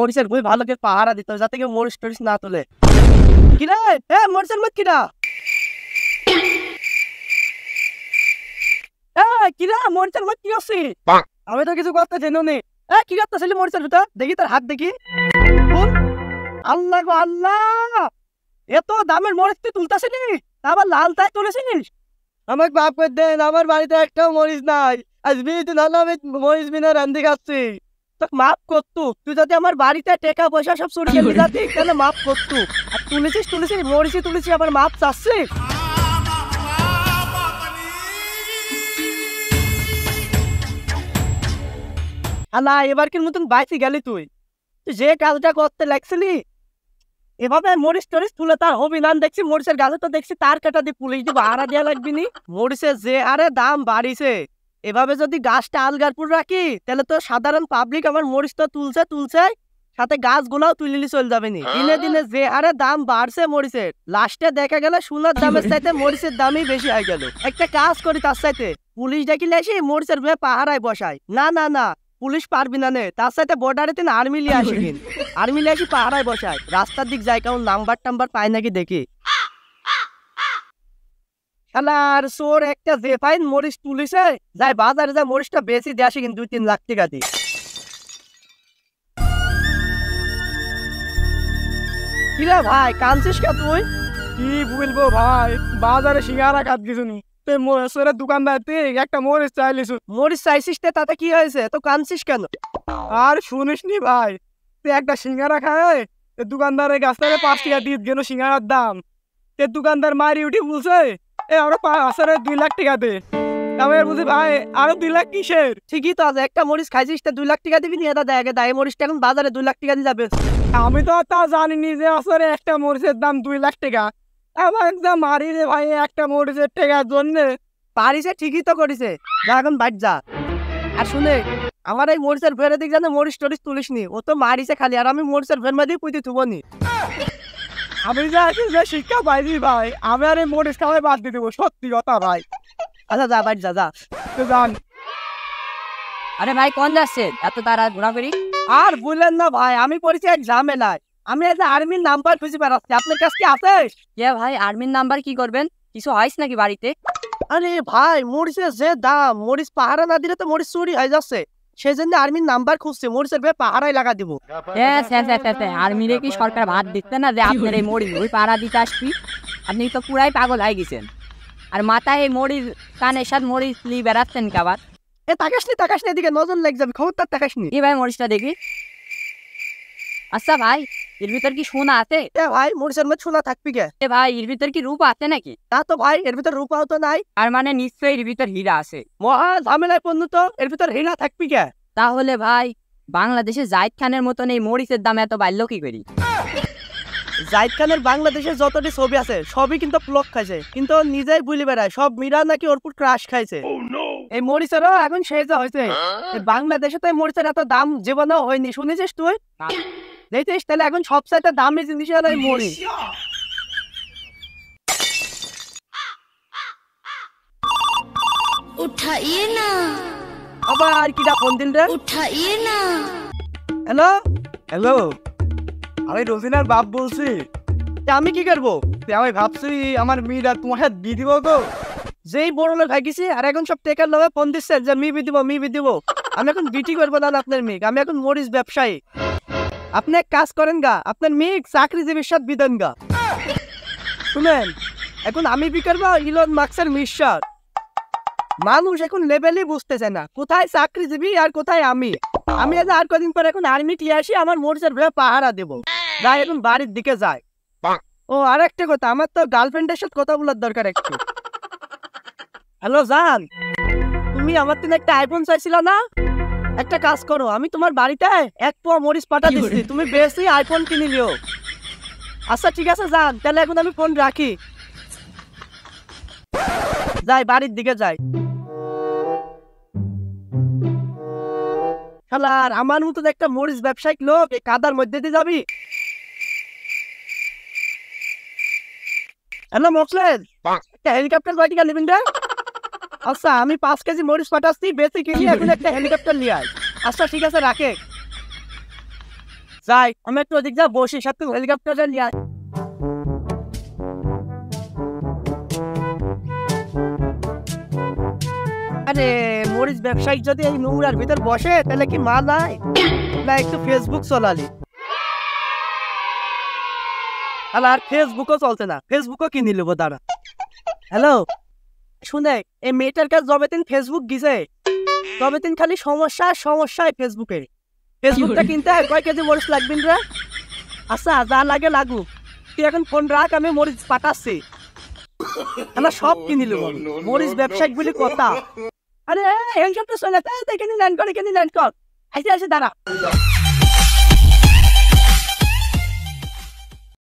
মরিচের বই ভালো করে পাহারা দিতে হবে যাতে কেউ মরিচ টরিচ না তোলে। কিরা মরিচের মত কিরা কিরা মরিচের মত কি আছে? আমি তো কিছু করতে জেনো নি। কি করতেছিলি মরিচের ভিতর? দেখি তোর হাত দেখি। আল্লাহ গো আল্লাহ, এত দামের মরিচ তুই তুলতেছিলি, আবার লাল তাই তুলেছিলিস? আমাকে বাপ করে দেন, আমার বাড়িতে একটাও মরিচ নাই। আজ বিয়েতে না আমি মরিচ বিনা রান্ধি খাচ্ছি। তোকে মাফ করতু, তুই যদি আমার বাড়িতে টাকা পয়সা সব চুরি করে যাতি তাহলে মাফ করতু। আর তুলেছিস মরিচই তুলেছিস, আবার মাফ চাচ্ছিস? আল্লাহ, এবারকের মতন বাইতে গেলি তুই যে কাজটা করতে লাগছিলি এভাবে মরিচ টরিচ তুলে তার হবি না। দেখছি মরিচের গাছে তো দেখছি তার কাটা দিয়ে পুলিশ দিব, আড়া দেওয়া লাগবি নি। মরিচের যে আরে দাম বাড়িছে, এভাবে যদি গাছটা আলগারপুর রাখি তাহলে তো সাধারণ পাবলিক আমার মরিচ তো তুলছে সাথে গাছগুলাও তুলিলি চলে যাবে নি। দিনে দিনে যে আরে দাম বাড়ছে মরিচের, লাস্টে দেখা গেল সোনার দামের চাইতে মরিচের দামই বেশি হয়ে গেল। একটা কাজ করি তার চাইতে পুলিশ ডাকিলে এসে মরিচের ভয়ে পাহারায় বসায়। না পুলিশ পারবি না নে, তার সাথে বর্ডারে তিন আর্মি লিয়ে আসি, আর্মি লিয়ে আসি পাহারায় বসায়। রাস্তার দিক যায় কেমন নাম্বার টাম্বার পায় নাকি দেখি। আর চোর একটা যে ফাইন মরিচ তুলিছে, যাই বাজারে যায় মরিচটা বেশি দিয়ে আসি কিন্তু 2-3 লাখ টাকা দিয়ে। কিরে ভাই কাঁদছিস কে তুই? কি বলবো ভাই, বাজারে সিঙ্গারা খাত কিছু নি, মরিচের দোকানদার একটা মরিচ চাইলিস। মরিচ চাইছিস তাতে কি হয়েছে, তো কাঁদছিস কেন? আর শুনিস নি ভাই, তুই একটা সিঙ্গারা খায় দোকানদারের কাছ থেকে 5 টাকা দিয়ে গেল সিঙ্গারার দাম। দোকানদার মারি উঠি বলছে আরো 2 লাখ টাকা দে। আমি বুঝি ভাই আরো 2 লাখ কিসের? ঠিকই তো আছে, একটা মরিচ খাইছিস 2 লাখ টাকা দিবি নি? এটা দেখে দায় মরিচটা এখন বাজারে 2 লাখ টাকা দিয়ে যাবে। আমি তো তা জানিনি যে আসলে একটা মরিচের দাম 2 লাখ টাকা। আমার একদম মারি রে ভাই একটা মরিচের টাকার জন্য। পারিছে ঠিকই তো করেছে, যা এখন বাড়ি যা। আর শুনে আমার এই মরিচের ভেড়ে দিক জানে মরিচ টরিচ তুলিস নি, ও তো মারিছে খালি, আর আমি মরিচের ভেড় দিয়ে পুঁতে থুবো নি। আমি যে শিক্ষা পাইনি ভাই, আমি আর এই মরিচ খাওয়াই বাদ দিয়ে দেবো, সত্যি কথা ভাই। আচ্ছা যা বাড়ি যা তো যান। আরে ভাই কোন যাচ্ছে এত তারা ঘোরাঘুরি? আর বললেন না ভাই, আমি পড়েছি এক ঝামেলায়। আমি একটা আর্মির নাম্বার খুঁজে বেড়াচ্ছি, আপনার কাছে কি আছে? কে ভাই আর্মির নাম্বার কি করবেন? কিছু হয়স নাকি বাড়িতে? আরে ভাই মরিচের যে দাম, মরিচ পাহারা না দিলে তো মরিচ চুরি হয়ে যাচ্ছে, সেই জন্য আর্মির নাম্বার খুঁজছে, মরিচের ভেবে পাহারায় লাগা দিব। আর্মিরে কি সরকার ভাত দিচ্ছে না যে আপনার এই মরিচ ওই পাড়া দিতে আসবি? আপনি তো পুরাই পাগল হয়ে গেছেন। আর মাথায় এই মরিচ কানের সাথে মরিচ লি বেড়াচ্ছেন কি আবার? তাকাস নি এদিকে, নজর লেগে যাবে, খবরদার তাকাস নি। ভাই মরিচটা দেখি। আচ্ছা ভাই এর ভিতর কি সোনা আছে? ভাই মরিচের মধ্যে সোনা থাকবি কে? ভাই এর ভিতর কি রূপা আছে নাকি? না তো ভাই, এর ভিতর রূপাও তো নাই। আর মানে নিশ্চয়ই এর ভিতর হীরা আছে। মহা ঝামেলায় পণ্য তো, এর ভিতর হীরা থাকবি কে? তাহলে ভাই বাংলাদেশে জাহিদ খানের মতন এই মরিচের দাম এত বাড়লো কি করি? জাহিদ খানের বাংলাদেশে যতটি ছবি আছে সবই কিন্তু প্লক খাইছে, কিন্তু নিজেই ভুলে বেড়ায় সব মীরা নাকি ওর পুর ক্রাশ খাইছে। এই মরিচেরও এখন সেজা হয়েছে। বাংলাদেশে তো এই মরিচের এত দাম জীবনেও হয়নি, শুনেছিস তুই? দেখছিস তাহলে এখন সবচাইতে দামি জিনিস হলো এই মরিচ। उठाइए ना, আবার কিটা ফোন দিন রে? उठाइए ना। হ্যালো হ্যালো, আমি রোজিনার বাপ বলছি। আমি কি করবো? আমি ভাবছি আমার মেয়েরা তোমার সাথে বিয়ে দিব গো। যেই বড় লোক হয়ে গেছি আর এখন সব টেকার লোভে ফোন দিচ্ছে যে মি দিব। আমি এখন বিটি করবো না আপনার মেয়ে, আমি এখন মরিচ ব্যবসায়ী। আপনি এক কাজ করেন গা, আপনার মেয়ে চাকরিজীবীর সাথে বিদেন গা। শুনেন, এখন আমি বি করবো ইলন মাস্কের মিশর। মানুষ এখন লেভেলই বুঝতেছে না কোথায় চাকরিজীবী আর কোথায় আমি। আর কদিন পর এখন আর্মি ক্লিয়ে আসি, আমার মরিচের ভয়ে পাহারা দেবো। যাই এখন বাড়ির দিকে যায়। ও আর একটা কথা, আমার তো গার্লফ্রেন্ডের সাথে কথা বলার দরকার একটু। হ্যালো জান, তুমি আমার থেকে একটা আইফোন চাইছিল না? একটা কাজ করো, আমি তোমার বাড়িতে 1 পোয়া মরিচ পাঠা দিচ্ছি, তুমি বেশি আইফোন কিনে নিও। আচ্ছা ঠিক আছে জান, তাহলে এখন আমি ফোন রাখি। যাই বাড়ির দিকে যাই। শালার আমার মতো একটা মরিচ ব্যবসায়িক লোক এই কাদার মধ্যে দিয়ে যাবি? হ্যালো মকলেদ, একটা হেলিকপ্টার কয় টাকা নেবেন রে? আচ্ছা আমি 5 কেজি মরিচ পাঠাচ্ছি, বেশি কিনি এখন একটা হেলিকপ্টার নিয়ে আয়। আচ্ছা ঠিক আছে রাখে। যাই আমি একটু ওদিক যা বসি, সাথে হেলিকপ্টারটা নিয়ে আয়। আরে মরিচ ব্যবসায়িক যদি এই নোংরার ভিতর বসে তাহলে কি মা নাই না একটু ফেসবুক চলালি। আর ফেসবুকও চলছে না, ফেসবুকও কিনে নেবো দাঁড়া। হ্যালো শুনে, এই মেয়েটার কাছে যবে দিন ফেসবুক গিয়েছে তবে দিন খালি সমস্যা সমস্যায় ফেসবুকে। ফেসবুকটা কিনতে কয় কেজি মরিচ লাগবেন রে? আচ্ছা যা লাগে লাগুক, তুই এখন ফোন রাখ, আমি মরিচ পাঠাচ্ছি। আমরা সব কিনে নেবো, মরিচ ব্যবসায়িক বলে কথা। আরে এইসব তো চলে, দেখে নি ল্যান্ড করে, কিনে ল্যান্ড কর, আসে আসে দাঁড়া।